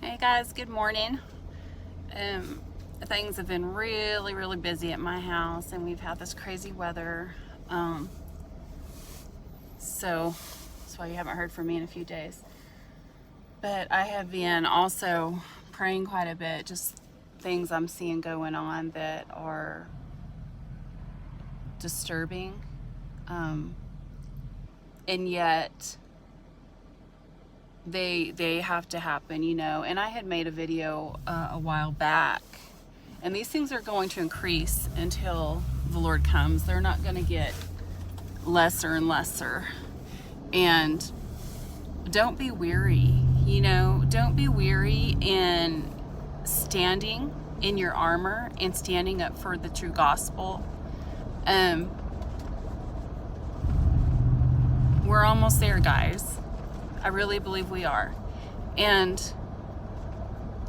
Hey guys, good morning. Things have been really busy at my house, and we've had this crazy weather. So that's why you haven't heard from me in a few days. But I have been also praying quite a bit, just things I'm seeing going on that are disturbing. And yet they have to happen, and I had made a video a while back, and these things are going to increase until the Lord comes. They're not going to get lesser and lesser. And don't be weary, don't be weary in standing in your armor and standing up for the true gospel. We're almost there, guys. I really believe we are. And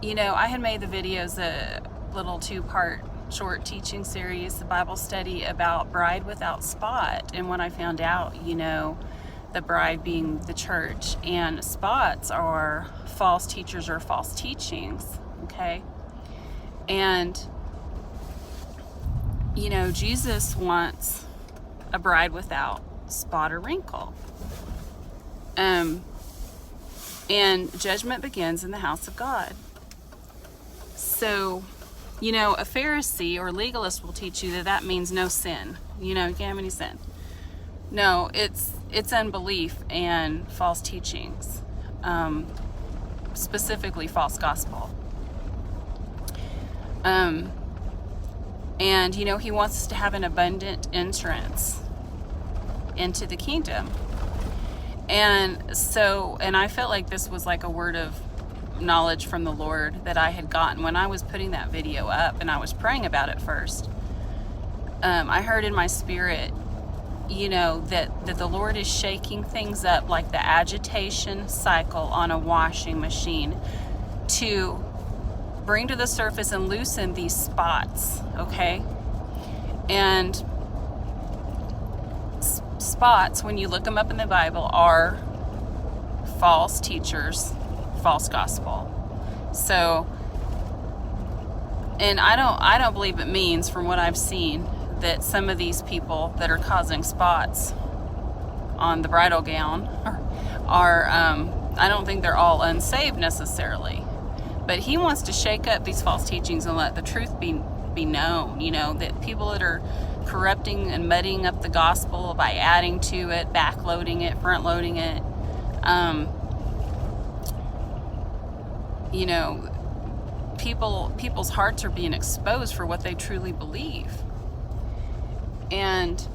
I had made the videos, a little 2-part short teaching series, the Bible study about bride without spot. And when I found out, the bride being the church, and spots are false teachers or false teachings, okay? And Jesus wants a bride without spot or wrinkle. And judgment begins in the house of God. So, a Pharisee or legalist will teach you that means no sin. You can't have any sin. No, it's unbelief and false teachings, specifically false gospel. And he wants us to have an abundant entrance into the kingdom. And I felt like this was like a word of knowledge from the Lord that I had gotten when I was putting that video up, and I was praying about it first. I heard in my spirit, that the Lord is shaking things up like the agitation cycle on a washing machine to bring to the surface and loosen these spots, okay? And spots, when you look them up in the Bible, are false teachers, false gospel. So, and I don't believe it means, from what I've seen, that some of these people that are causing spots on the bridal gown are I don't think they're all unsaved necessarily. But he wants to shake up these false teachings and let the truth be known, that people that are corrupting and muddying up the gospel by adding to it, backloading it, front loading it, people's hearts are being exposed for what they truly believe. And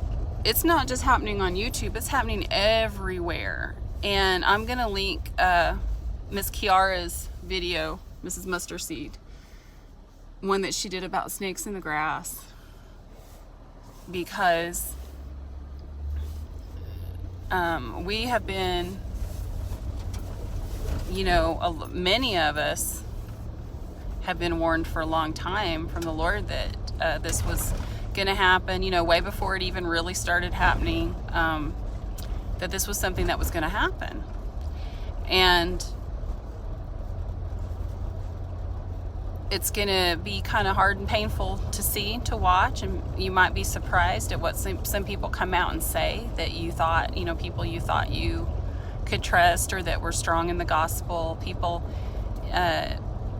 it's not just happening on YouTube, it's happening everywhere. And I'm going to link Miss Kiara's video, Mrs. Mustard Seed, one that she did about snakes in the grass, because we have been, many of us have been warned for a long time from the Lord that this was going to happen, way before it even really started happening, that this was something that was going to happen. And it's going to be kind of hard and painful to see, to watch, and you might be surprised at what some people come out and say that you thought, people you thought you could trust or that were strong in the gospel, people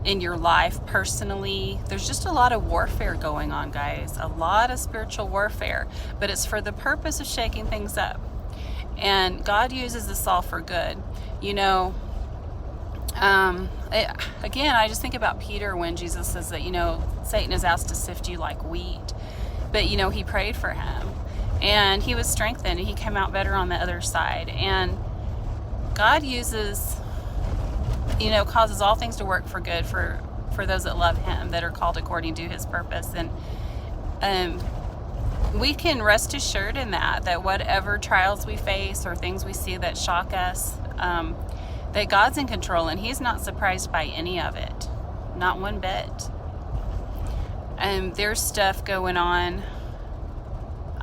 in your life personally. There's just a lot of warfare going on, guys, a lot of spiritual warfare, but it's for the purpose of shaking things up. And God uses this all for good. Again, I just think about Peter when Jesus says that, Satan is asked to sift you like wheat. But, he prayed for him, and he was strengthened, and he came out better on the other side. And God uses, causes all things to work for good for those that love him, that are called according to his purpose. And we can rest assured in that whatever trials we face or things we see that shock us, that God's in control, and he's not surprised by any of it, not one bit. And there's stuff going on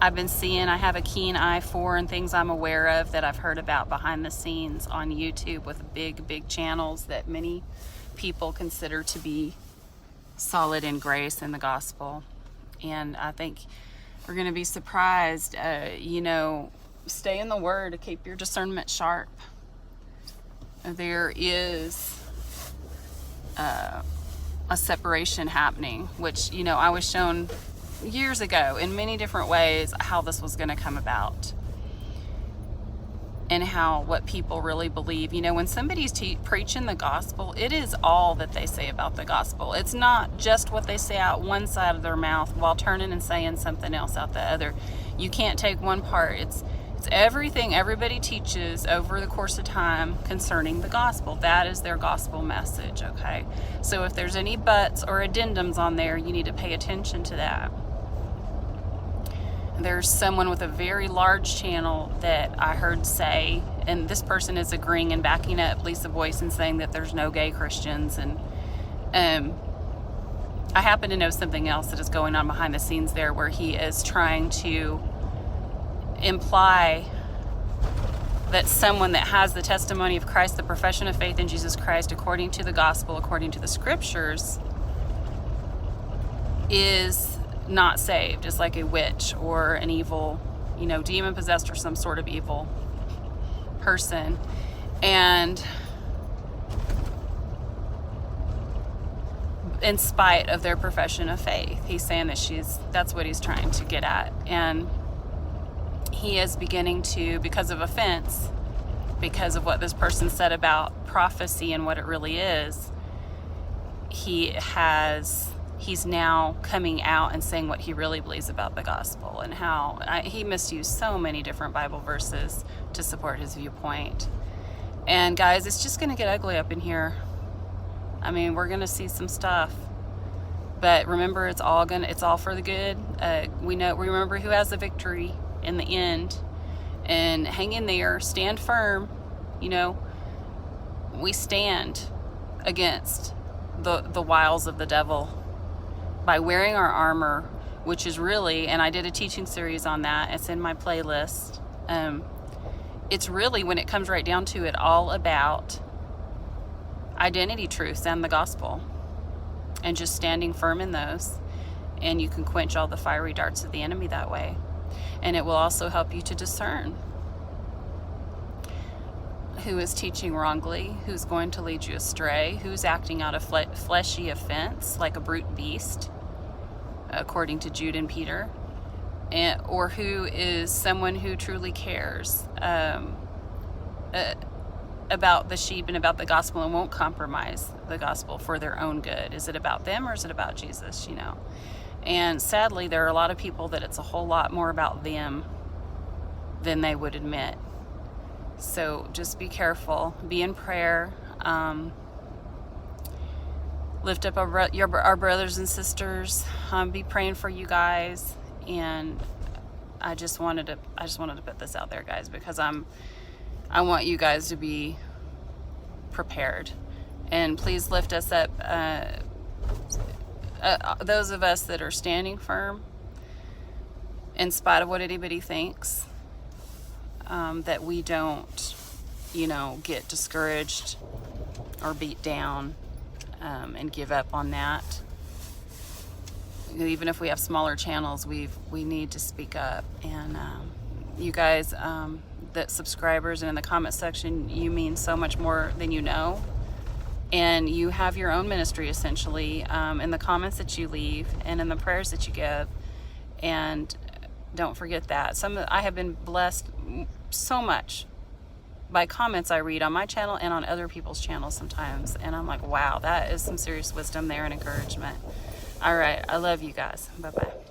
I've been seeing, I have a keen eye for, and things I'm aware of that I've heard about behind the scenes on YouTube with big channels that many people consider to be solid in grace in the gospel. And I think we're going to be surprised. Stay in the Word, keep your discernment sharp. There is a separation happening, which, I was shown years ago in many different ways how this was going to come about, and what people really believe. When somebody's preaching the gospel, it is all that they say about the gospel. It's not just what they say out one side of their mouth while turning and saying something else out the other. You can't take one part. It's everything everybody teaches over the course of time concerning the gospel. That is their gospel message, okay? So if there's any buts or addendums on there, you need to pay attention to that. There's someone with a very large channel that I heard say, and this person is agreeing and backing up Lisa Boyce and saying that there's no gay Christians. And I happen to know something else that is going on behind the scenes there, where he is trying to imply that someone that has the testimony of Christ, the profession of faith in Jesus Christ according to the gospel, according to the scriptures, is not saved, is like a witch or an evil, demon possessed or some sort of evil person. And in spite of their profession of faith, he's saying that that's what he's trying to get at. And he is beginning to, because of offense, because of what this person said about prophecy and what it really is, he's now coming out and saying what he really believes about the gospel, and how he misused so many different Bible verses to support his viewpoint. And guys, it's just going to get ugly up in here. We're going to see some stuff. But remember, it's all for the good. Remember who has the victory in the end, and hang in there, stand firm. We stand against the wiles of the devil by wearing our armor, which is really, and I did a teaching series on that, it's in my playlist. It's really, when it comes right down to it, all about identity truths and the gospel, and just standing firm in those, and you can quench all the fiery darts of the enemy that way. And it will also help you to discern who is teaching wrongly, who's going to lead you astray, who's acting out of fleshy offense like a brute beast, according to Jude and Peter, or who is someone who truly cares about the sheep and about the gospel and won't compromise the gospel for their own good. Is it about them, or is it about Jesus? And sadly, there are a lot of people that it's a whole lot more about them than they would admit. So just be careful, be in prayer, lift up our brothers and sisters, be praying for you guys. And I just wanted to put this out there, guys, because I want you guys to be prepared. And please lift us up, those of us that are standing firm in spite of what anybody thinks, that we don't, get discouraged or beat down, and give up on that. Even if we have smaller channels, we need to speak up. And you guys, that subscribers and in the comment section, you mean so much more than you know. And you have your own ministry, essentially, in the comments that you leave and in the prayers that you give. And don't forget that. I have been blessed so much by comments I read on my channel and on other people's channels sometimes. And I'm like, wow, that is some serious wisdom there and encouragement. All right, I love you guys. Bye-bye.